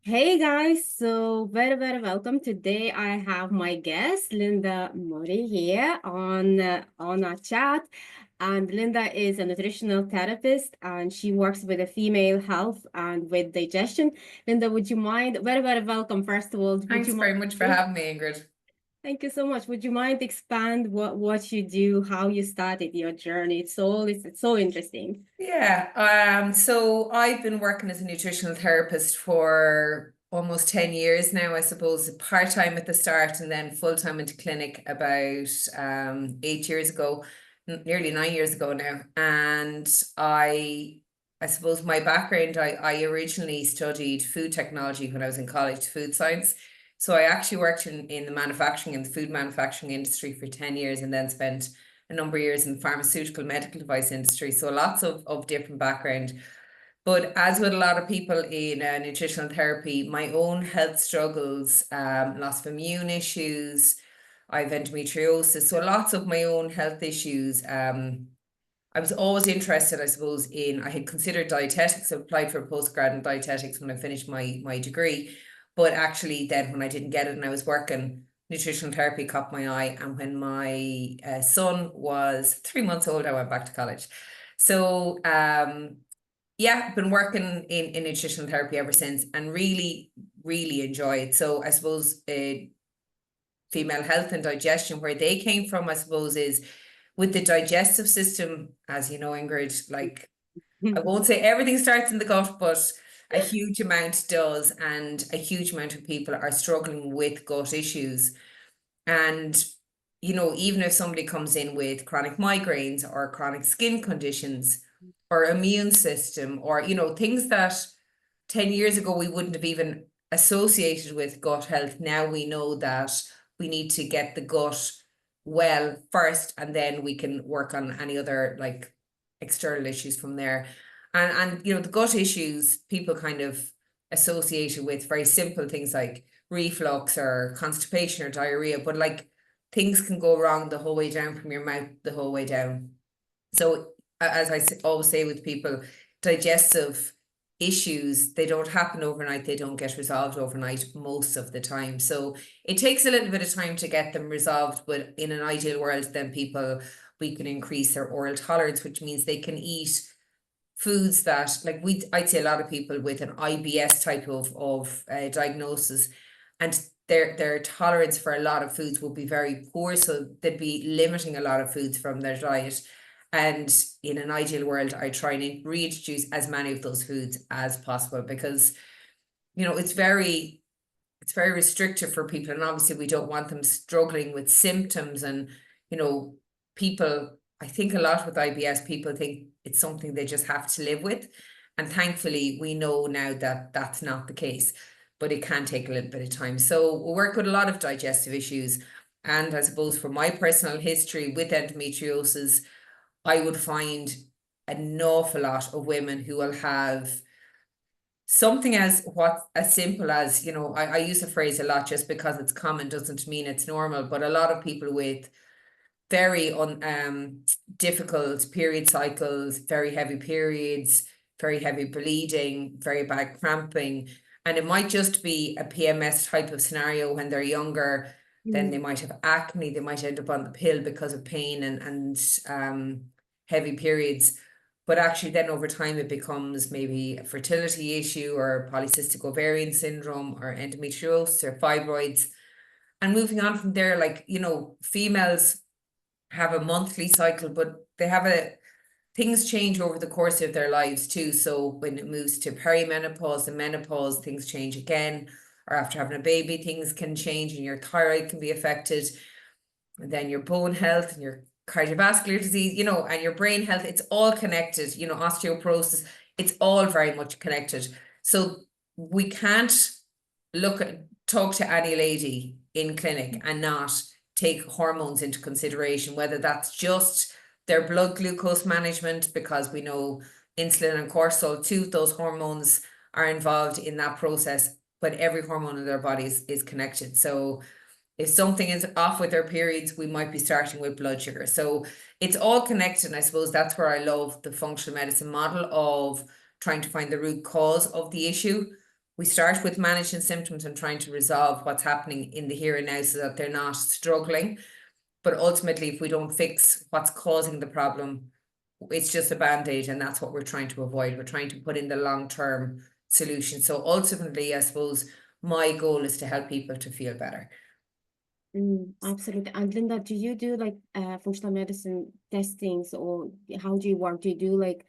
Hey guys, so very welcome. Today I have my guest Linda Mori here on our chat, and Linda is a nutritional therapist and she works with the female health and with digestion. Linda, would you mind? Very welcome. First of all, would Thanks you mind? very much for having me, Ingrid. Thank you so much. Would you mind expand what you do, how you started your journey? It's so interesting. So I've been working as a nutritional therapist for almost 10 years now, I suppose, part-time at the start and then full-time into clinic about 8 years ago, nearly 9 years ago now. And I suppose my background, I originally studied food technology when I was in college, food science. So I actually worked in the manufacturing and the food manufacturing industry for 10 years and then spent a number of years in the pharmaceutical medical device industry. So lots of different background. But as with a lot of people in nutritional therapy, my own health struggles, loss of immune issues, I have endometriosis. So lots of my own health issues. I was always interested, I suppose, I had considered dietetics. I applied for a postgrad in dietetics when I finished my degree. But actually then when I didn't get it and I was working, nutritional therapy caught my eye. And when my son was 3 months old, I went back to college. So been working in nutritional therapy ever since and really enjoy it. So I suppose female health and digestion, where they came from, I suppose, is with the digestive system, as you know, Ingrid, like I won't say everything starts in the gut, but a huge amount does, and a huge amount of people are struggling with gut issues. And, even if somebody comes in with chronic migraines or chronic skin conditions or immune system or, things that 10 years ago we wouldn't have even associated with gut health, now we know that we need to get the gut well first, and then we can work on any other like external issues from there. And the gut issues people kind of associated with very simple things like reflux or constipation or diarrhea, but like things can go wrong the whole way down from your mouth the whole way down. So as always say with people, digestive issues, they don't happen overnight, they don't get resolved overnight most of the time. So it takes a little bit of time to get them resolved, but in an ideal world, then we can increase their oral tolerance, which means they can eat foods that, like, I'd say a lot of people with an IBS type of diagnosis, and their tolerance for a lot of foods will be very poor, so they'd be limiting a lot of foods from their diet. And in an ideal world, I try and reintroduce as many of those foods as possible, because it's very restrictive for people, and obviously we don't want them struggling with symptoms. And people, I think a lot with IBS, people think it's something they just have to live with, and thankfully we know now that that's not the case, but it can take a little bit of time. So we work with a lot of digestive issues, and I suppose from my personal history with endometriosis, I would find an awful lot of women who will have something as simple as, I use the phrase a lot just because it's common doesn't mean it's normal, but a lot of people with very difficult period cycles, very heavy periods, very heavy bleeding, very bad cramping, and it might just be a PMS type of scenario when they're younger. Then they might have acne, they might end up on the pill because of pain and heavy periods. But actually then over time it becomes maybe a fertility issue or polycystic ovarian syndrome or endometriosis or fibroids. And moving on from there, like, females have a monthly cycle, but things change over the course of their lives too. So when it moves to perimenopause and menopause, things change again. Or after having a baby, things can change and your thyroid can be affected. And then your bone health and your cardiovascular disease, and your brain health, it's all connected, osteoporosis, it's all very much connected. So we can't talk to any lady in clinic and not take hormones into consideration, whether that's just their blood glucose management, because we know insulin and cortisol, two of those hormones are involved in that process, but every hormone in their body is connected. So if something is off with their periods, we might be starting with blood sugar. So it's all connected. And I suppose that's where I love the functional medicine model of trying to find the root cause of the issue. we start with managing symptoms and trying to resolve what's happening in the here and now so that they're not struggling. But ultimately, if we don't fix what's causing the problem, it's just a band-aid, and that's what we're trying to avoid. We're trying to put in the long-term solution. So ultimately, I suppose my goal is to help people to feel better. Absolutely. And Linda, do you do like functional medicine testings, or how do you work? Do you do like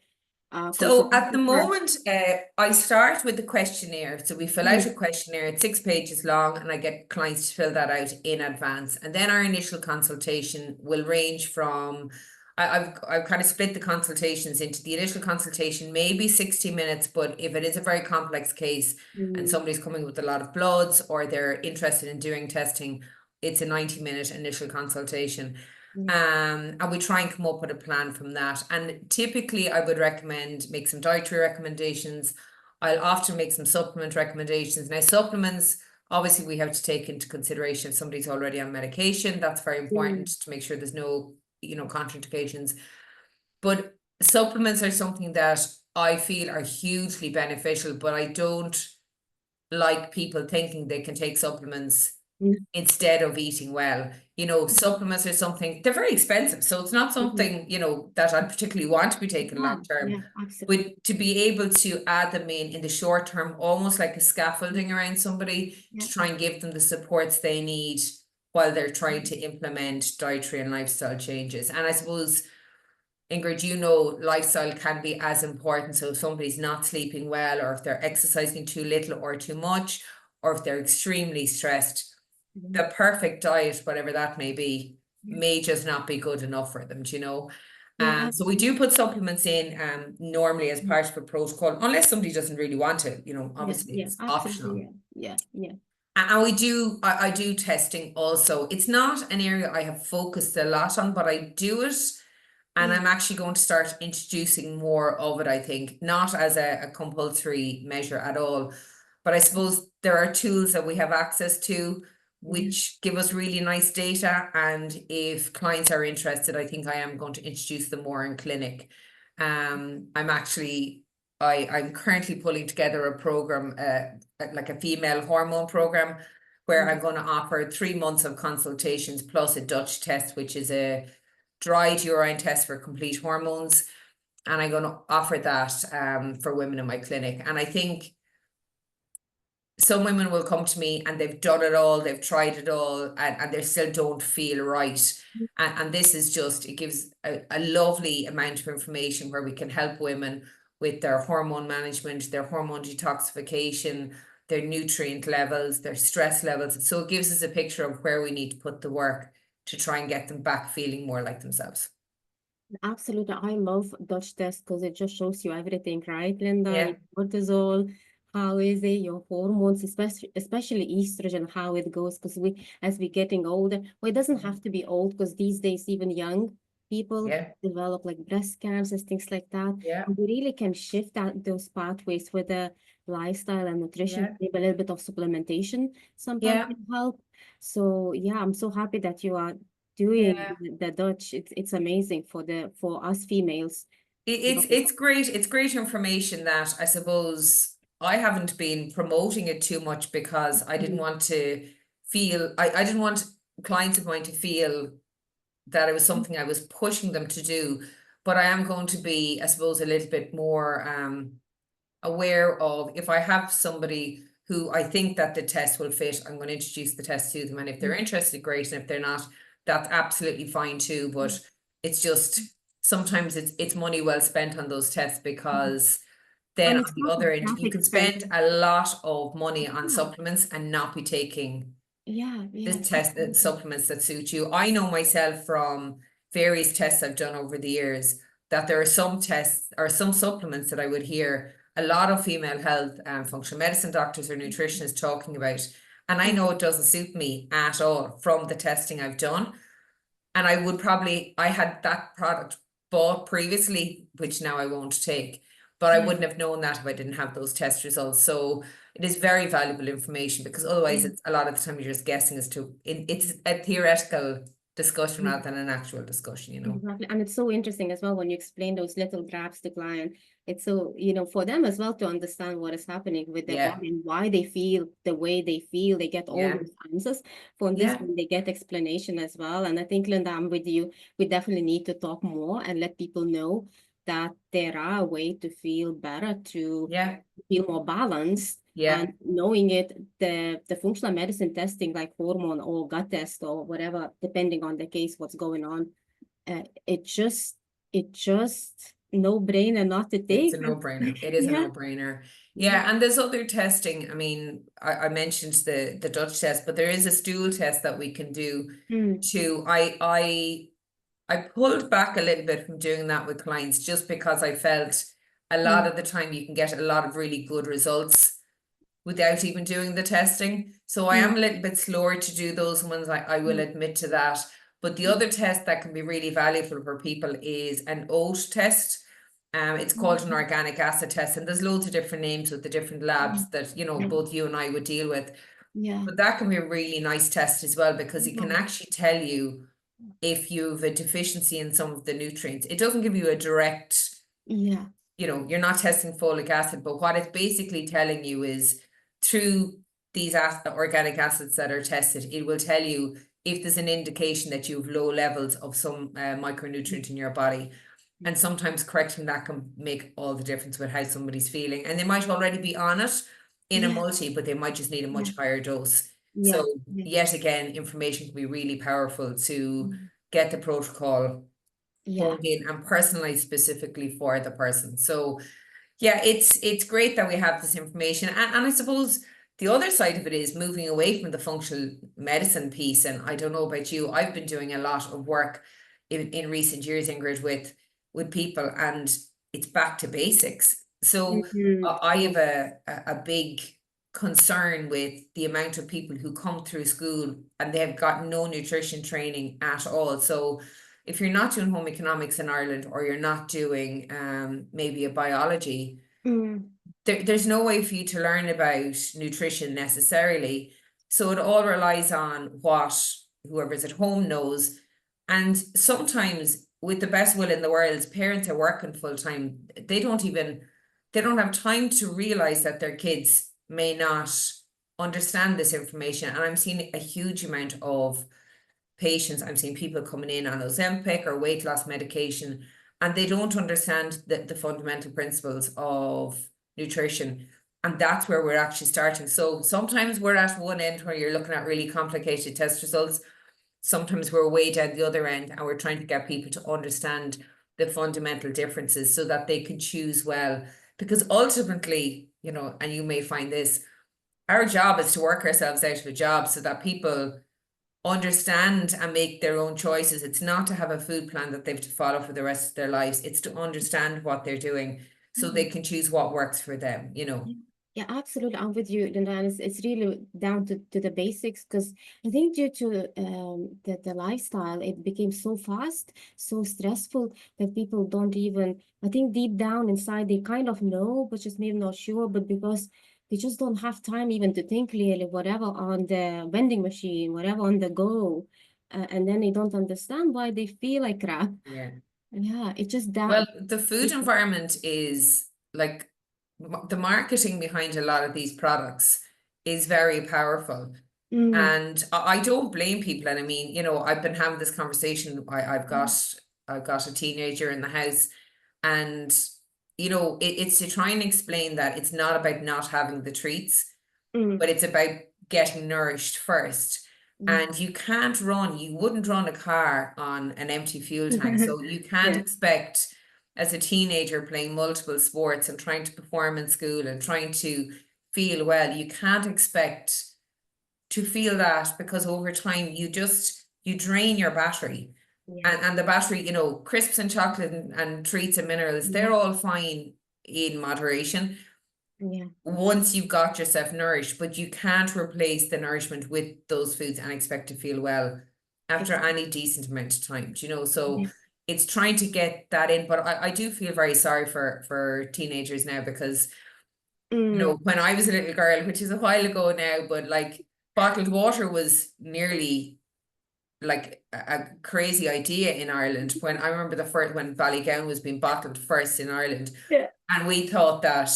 So at the consultation tests? moment, I start with the questionnaire. So we fill out a questionnaire, it's 6 pages long, and I get clients to fill that out in advance. And then our initial consultation will range from, I've kind of split the consultations into the initial consultation, maybe 60 minutes, but if it is a very complex case and somebody's coming with a lot of bloods or they're interested in doing testing, it's a 90-minute initial consultation. And we try and come up with a plan from that. And typically I would recommend make some dietary recommendations. I'll often make some supplement recommendations. Now, supplements, obviously we have to take into consideration if somebody's already on medication. That's very important to make sure there's no, contraindications. But supplements are something that I feel are hugely beneficial, but I don't like people thinking they can take supplements instead of eating well. Supplements are something, they're very expensive. So it's not something, that I particularly want to be taken long term. Yeah, absolutely. But to be able to add them in the short term, almost like a scaffolding around somebody to try and give them the supports they need while they're trying to implement dietary and lifestyle changes. And I suppose, Ingrid, lifestyle can be as important. So if somebody's not sleeping well, or if they're exercising too little or too much, or if they're extremely stressed, the perfect diet, whatever that may be, may just not be good enough for them, So we do put supplements in normally as part of a protocol, unless somebody doesn't really want to, obviously it's optional. Yeah. And I do testing also. It's not an area I have focused a lot on, but I do it. And I'm actually going to start introducing more of it, I think, not as a compulsory measure at all. But I suppose there are tools that we have access to which give us really nice data. And if clients are interested, I think I am going to introduce them more in clinic. I'm currently pulling together a program, like a female hormone program, where I'm going to offer 3 months of consultations plus a Dutch test, which is a dried urine test for complete hormones. And I'm going to offer that for women in my clinic. And I think some women will come to me and they've done it all, they've tried it all, and they still don't feel right. And this is just, it gives a lovely amount of information where we can help women with their hormone management, their hormone detoxification, their nutrient levels, their stress levels. So it gives us a picture of where we need to put the work to try and get them back feeling more like themselves. Absolutely. I love Dutch test because it just shows you everything, right, Linda? Yeah. Your cortisol, how is it, your hormones, especially estrogen, how it goes, because as we're getting older, well, it doesn't have to be old, because these days, even young people develop like breast cancers, things like that. Yeah. And we really can shift those pathways with the lifestyle and nutrition, maybe a little bit of supplementation sometimes can help. So yeah, I'm so happy that you are doing the Dutch. It's amazing for us females. It's great. It's great information that I suppose I haven't been promoting it too much because I didn't want to feel, I didn't want clients of mine to feel that it was something I was pushing them to do. But I am going to be, I suppose, a little bit more aware of, if I have somebody who I think that the test will fit, I'm going to introduce the test to them. And if they're interested, great. And if they're not, that's absolutely fine too. But it's just, sometimes it's money well spent on those tests, because then And on it's the not other end, that you can spend expensive. a lot of money on supplements and not be taking the test supplements that suit you. I know myself from various tests I've done over the years that there are some tests or some supplements that I would hear a lot of female health and functional medicine doctors or nutritionists talking about. And I know it doesn't suit me at all from the testing I've done. And I had that product bought previously, which now I won't take. But I wouldn't have known that if I didn't have those test results. So it is very valuable information, because otherwise it's a lot of the time you're just guessing as to, it's a theoretical discussion rather than an actual discussion, Exactly. And it's so interesting as well when you explain those little grabs to client. it's so, for them as well to understand what is happening with their Yeah, body and why they feel the way they feel. They get all yeah, those answers from this, yeah. and they get explanation as well. And I think, Linda, I'm with you. We definitely need to talk more and let people know that there are a way to feel better, to Yeah, feel more balanced. yeah, And knowing it, the functional medicine testing, like hormone or gut test or whatever, depending on the case, what's going on, uh, it just it just no brainer not to it's take. a And no-brainer. It is a yeah, no-brainer. yeah. Yeah, and there's other testing. I mean, I mentioned the Dutch test, but there is a stool test that we can do Mm, too. I pulled back a little bit from doing that with clients just because I felt a lot mm, of the time you can get a lot of really good results without even doing the testing. So I am mm, a little bit slower to do those ones. I will mm, admit to that. But the other test that can be really valuable for people is an oat test. It's called an mm, organic acid test, and there's loads of different names with the different labs mm, that, you know, mm. both you and I would deal with. Yeah. But that can be a really nice test as well, because it can Mm, actually tell you if you've a deficiency in some of the nutrients. It doesn't give you a direct, yeah. you know, you're not testing folic acid, but what it's basically telling you is through these organic acids that are tested, it will tell you if there's an indication that you have low levels of some micronutrient in your body. And sometimes correcting that can make all the difference with how somebody's feeling. And they might already be on it in a Yeah. multi, but they might just need a Yeah. much higher dose. Yeah. So Yeah. yet again, information can be really powerful to Mm, get the protocol yeah. honed in and personalized specifically for the person. So yeah, it's great that we have this information. And I suppose the other side of it is moving away from the functional medicine piece. And I don't know about you, I've been doing a lot of work in recent years, Ingrid, with people, and it's back to basics. So Mhm. I Yeah. have a big concern with the amount of people who come through school and they've got no nutrition training at all. So if you're not doing home economics in Ireland, or you're not doing maybe a biology, Mm, there's no way for you to learn about nutrition necessarily. So it all relies on what whoever's at home knows. And sometimes, with the best will in the world, parents are working full time. They don't have time to realize that their kids may not understand this information. And I'm seeing a huge amount of patients. I'm seeing people coming in on Ozempic or weight loss medication, and they don't understand the fundamental principles of nutrition. And that's where we're actually starting. So sometimes we're at one end where you're looking at really complicated test results. Sometimes we're way down the other end, and we're trying to get people to understand the fundamental differences so that they can choose well. Because ultimately, you know, and you may find this, our job is to work ourselves out of a job so that people understand and make their own choices. It's not to have a food plan that they have to follow for the rest of their lives. It's to understand what they're doing so they mm. can choose what works for them, you know. Yeah, yeah, absolutely. I'm with you, Linda. And it's really down to the basics, because I think due to the lifestyle, it became so fast, so stressful, that people don't even, I think deep down inside, they kind of know, but just maybe not sure, but because they just don't have time even to think clearly, whatever on the vending machine, whatever on the go. And then they don't understand why they feel like crap. Yeah. Yeah, it's just Well, that. the food environment is like the marketing behind a lot of these products is very powerful. Mm, And I don't blame people. And I mean, you know, I've been having this conversation. I've got a teenager in the house, and you know, it's to try and explain that it's not about not having the treats, mm, but it's about getting nourished first. yeah. And you wouldn't run a car on an empty fuel tank. So you can't Yeah. expect, as a teenager playing multiple sports and trying to perform in school and trying to feel well, you can't expect to feel that, because over time you drain your battery. Yeah. And the battery, you know, crisps and chocolate and treats and minerals, Yeah. they're all fine in moderation Yeah. once you've got yourself nourished, but you can't replace the nourishment with those foods and expect to feel well after Exactly. any decent amount of time, you know. So Yeah. it's trying to get that in. But I do feel very sorry for teenagers now, because you know, Mm. when I was a little girl, which is a while ago now, but like bottled water was nearly like a crazy idea in Ireland. When I remember the first when Ballygowan was being bottled first in Ireland, Yeah. And we thought that,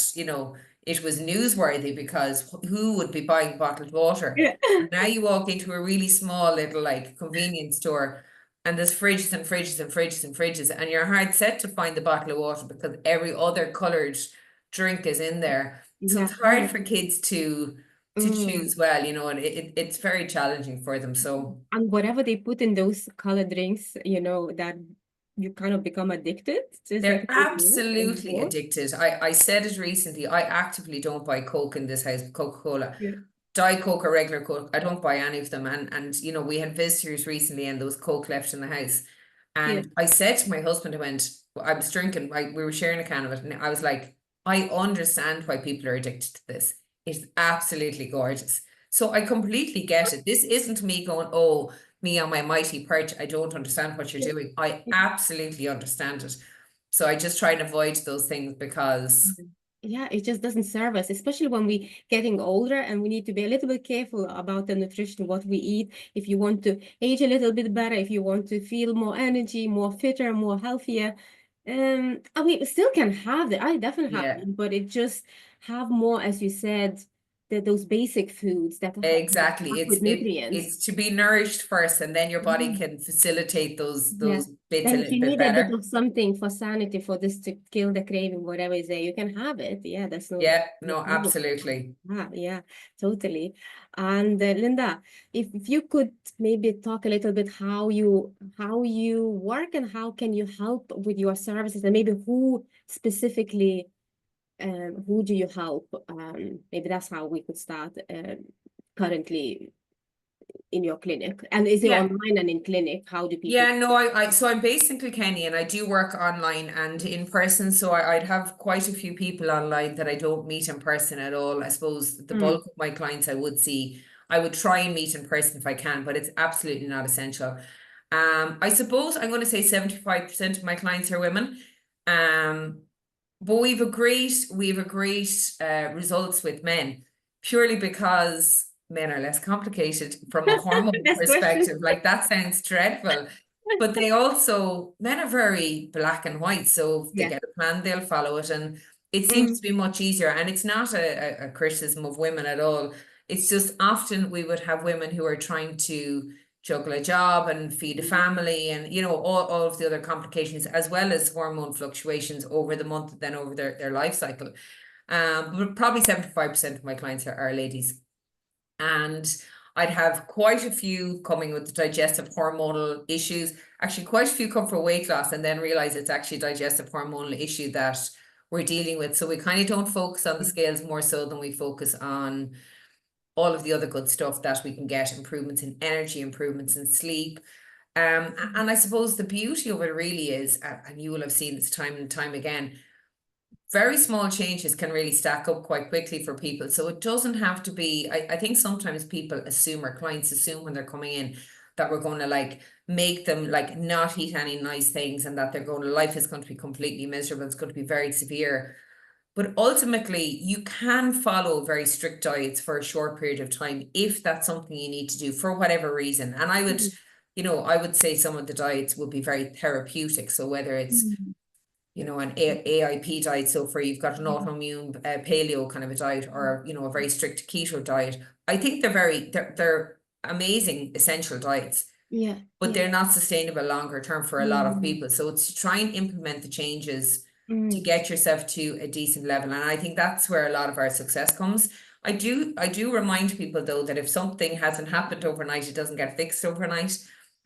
it was newsworthy because who would be buying bottled water? Yeah. And now you walk into a really small little like convenience store and there's fridges and fridges and fridges and fridges, and you're hard set to find the bottle of water because every other coloured drink is in there. So Yeah. it's hard for kids to Mm. choose well, and it's very challenging for them. So And whatever they put in those colored drinks, that you kind of become addicted. Just they're like more and absolutely more. addicted. I said it recently. I actively don't buy Coke in this house, Coca-Cola. Yeah. Diet Coke or regular Coke. I don't buy any of them. And we had visitors recently and there was Coke left in the house. Yeah. And I said to my husband, I was drinking, we were sharing a can of it, and I was like, I understand why people are addicted to this. It's absolutely gorgeous. So I completely get it. This isn't me going, oh, me on my mighty perch, I don't understand what you're doing. I absolutely understand it. So I just try and avoid those things because Yeah, it just doesn't serve us, especially when we getting older and we need to be a little bit careful about the nutrition, what we eat. If you want to age a little bit better, if you want to feel more energy, more fitter, more healthier, and we still can have it. I definitely have yeah. it, but it just have more, as you said, those basic foods that are Exactly. packed with nutrients. It's to be nourished first, and then your body Yeah. can facilitate those Yeah. bits a Then if little you bit need a bit better. of something for sanity for this to kill the craving, whatever is there, you can have it. Yeah, that's Yeah, no no, problem. absolutely. Yeah, totally. And Linda, if you could maybe talk a little bit how you work and how can you help with your services and maybe who specifically who do you help? Maybe that's how we could start currently in your clinic. And is it Yeah. online and in clinic? How do people? Yeah, no, so I'm based in Kilkenny and I do work online and in person. So I'd have quite a few people online that I don't meet in person at all. I suppose the Mm, bulk of my clients I would try and meet in person if I can, but it's absolutely not essential. I suppose I'm going to say 75% of my clients are women. Um, but we have a great results with men purely because men are less complicated from a hormone that's question. perspective. Like that sounds dreadful. But men are very black and white. So if they Yeah. get a plan, they'll follow it. And it seems to Mm, be much easier. And it's not a criticism of women at all. It's just often we would have women who are trying to juggle a job and feed a family and all of the other complications as well as hormone fluctuations over the month and then over their life cycle. But probably 75% of my clients are ladies. And I'd have quite a few coming with digestive hormonal issues. Actually, quite a few come for weight loss and then realize it's actually a digestive hormonal issue that we're dealing with. So we kind of don't focus on the scales more so than we focus on all of the other good stuff that we can get, improvements in energy, improvements in sleep. And I suppose the beauty of it really is, and you will have seen this time and time again, very small changes can really stack up quite quickly for people. So it doesn't have to be, I think sometimes people assume or clients assume when they're coming in that we're going to like make them like not eat any nice things and that life is going to be completely miserable. It's going to be very severe. But ultimately, you can follow very strict diets for a short period of time if that's something you need to do for whatever reason. And I would say some of the diets would be very therapeutic. So whether it's mm, an AIP diet, so for you've got an autoimmune paleo kind of a diet, or a very strict keto diet. I think they're amazing essential diets, yeah, but yeah. they're not sustainable longer term for a lot of Mm, people. So it's to try and implement the changes to mm, get yourself to a decent level. And I think that's where a lot of our success comes. I do remind people though that if something hasn't happened overnight, it doesn't get fixed overnight,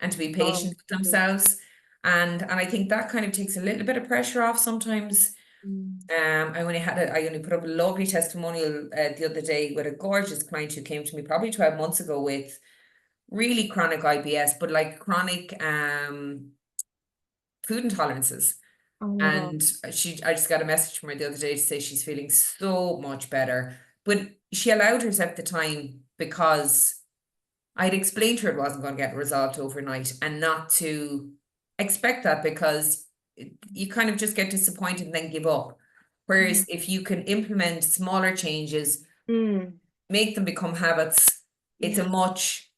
and to be oh, patient with yeah. themselves. And I think that kind of takes a little bit of pressure off sometimes. Mm, I only put up a lovely testimonial the other day with a gorgeous client who came to me probably 12 months ago with really chronic IBS, but like chronic food intolerances. oh my God. And I just got a message from her the other day to say she's feeling so much better. But she allowed herself the time because I'd explained to her it wasn't going to get resolved overnight and not to expect that because you kind of just get disappointed and then give up. Yeah. Whereas if you can implement smaller changes, Mm, make them become habits, it's a yeah. much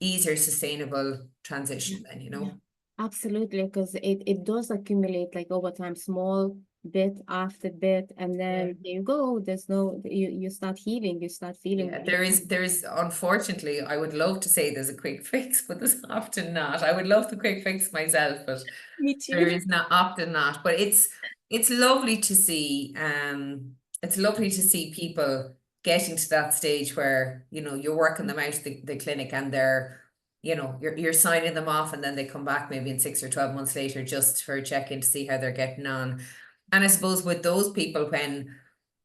easier, sustainable Yeah. transition then, Yeah. Absolutely, because it does accumulate like over time, small bit after bit, and then there you go. There's no, you start healing, you start feeling Yeah, better. there's unfortunately, I would love to say there's a quick fix, but there's often not. I would love the quick fix myself, but Me there too. is not often not. But it's lovely to see, it's lovely to see people getting to that stage where, you know, you're working them out of the clinic and they're, you know, you're signing them off, and then they come back maybe in 6 or 12 months later just for a check-in to see how they're getting on. And I suppose with those people, when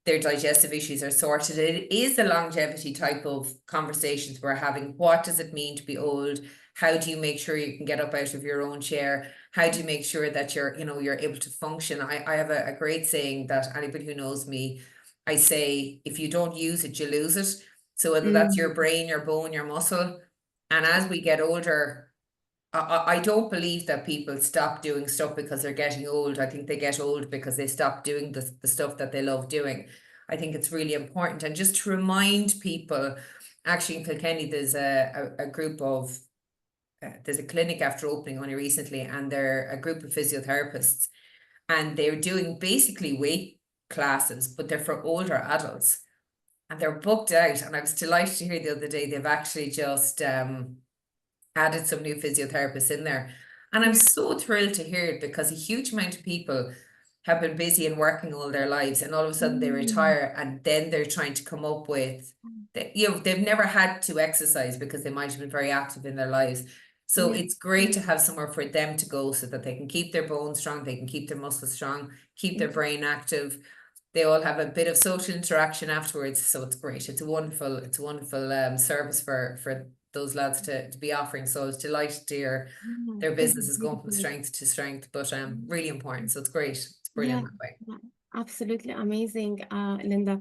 their digestive issues are sorted, it is the longevity type of conversations we're having. What does it mean to be old? How do you make sure you can get up out of your own chair? How do you make sure that you're, you know, you're able to function? I have a great saying that anybody who knows me, I say, if you don't use it, you lose it. So whether that's your brain, your bone, your muscle. And as we get older, I don't believe that people stop doing stuff because they're getting old. I think they get old because they stop doing the stuff that they love doing. I think it's really important. And just to remind people, actually in Kilkenny, there's a group of, there's a clinic after opening only recently, and they're a group of physiotherapists, and they're doing basically weight classes, but they're for older adults. And they're booked out. And I was delighted to hear the other day they've actually just added some new physiotherapists in there. And I'm so thrilled to hear it, because a huge amount of people have been busy and working all their lives, and all of a sudden they retire, and then they're trying to come up with, you know, they've never had to exercise because they might have been very active in their lives. So it's great to have somewhere for them to go so that they can keep their bones strong, they can keep their muscles strong, keep their brain active. They all have a bit of social interaction afterwards, so it's great. It's a wonderful service for those lads to be offering. So I was delighted to hear their business is going from strength to strength, but really important. So it's great. It's brilliant that way. Yeah, absolutely amazing, Linda.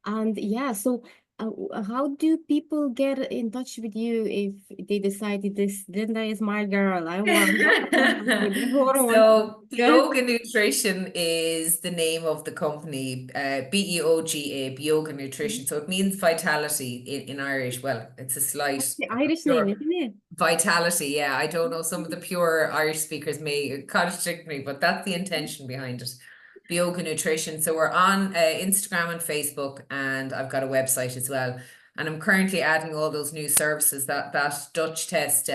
And yeah, so how do people get in touch with you if they decided this Linda is my girl? I want with the hormones. So Good. Beoga Nutrition is the name of the company, Beoga, Beoga Nutrition. So it means vitality in Irish. Well, it's a slight The Irish name, pure isn't it? vitality. Yeah, I don't know. Some of the pure Irish speakers may contradict me, but that's the intention behind it. Beoga Nutrition. So we're on Instagram and Facebook, and I've got a website as well. And I'm currently adding all those new services, that Dutch test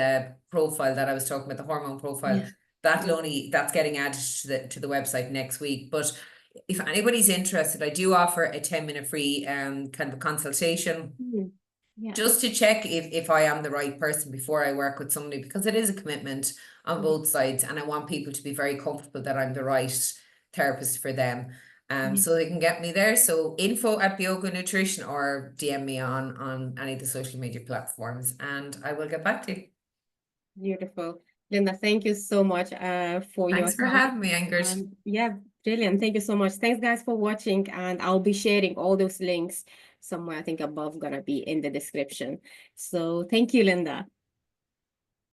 profile that I was talking about, the hormone profile. That's getting added to the website next week. But if anybody's interested, I do offer a 10-minute free kind of a consultation, just to check if I am the right person before I work with somebody, because it is a commitment on both sides, and I want people to be very comfortable that I'm the right therapist for them. So they can get me there. So info@Beoga Nutrition, or DM me on any of the social media platforms, and I will get back to you. Beautiful. Linda, thank you so much for your Thanks for time. having me, Ingrid. Yeah, brilliant. Thank you so much. Thanks, guys, for watching. And I'll be sharing all those links somewhere, I think above, gonna be in the description. So thank you, Linda.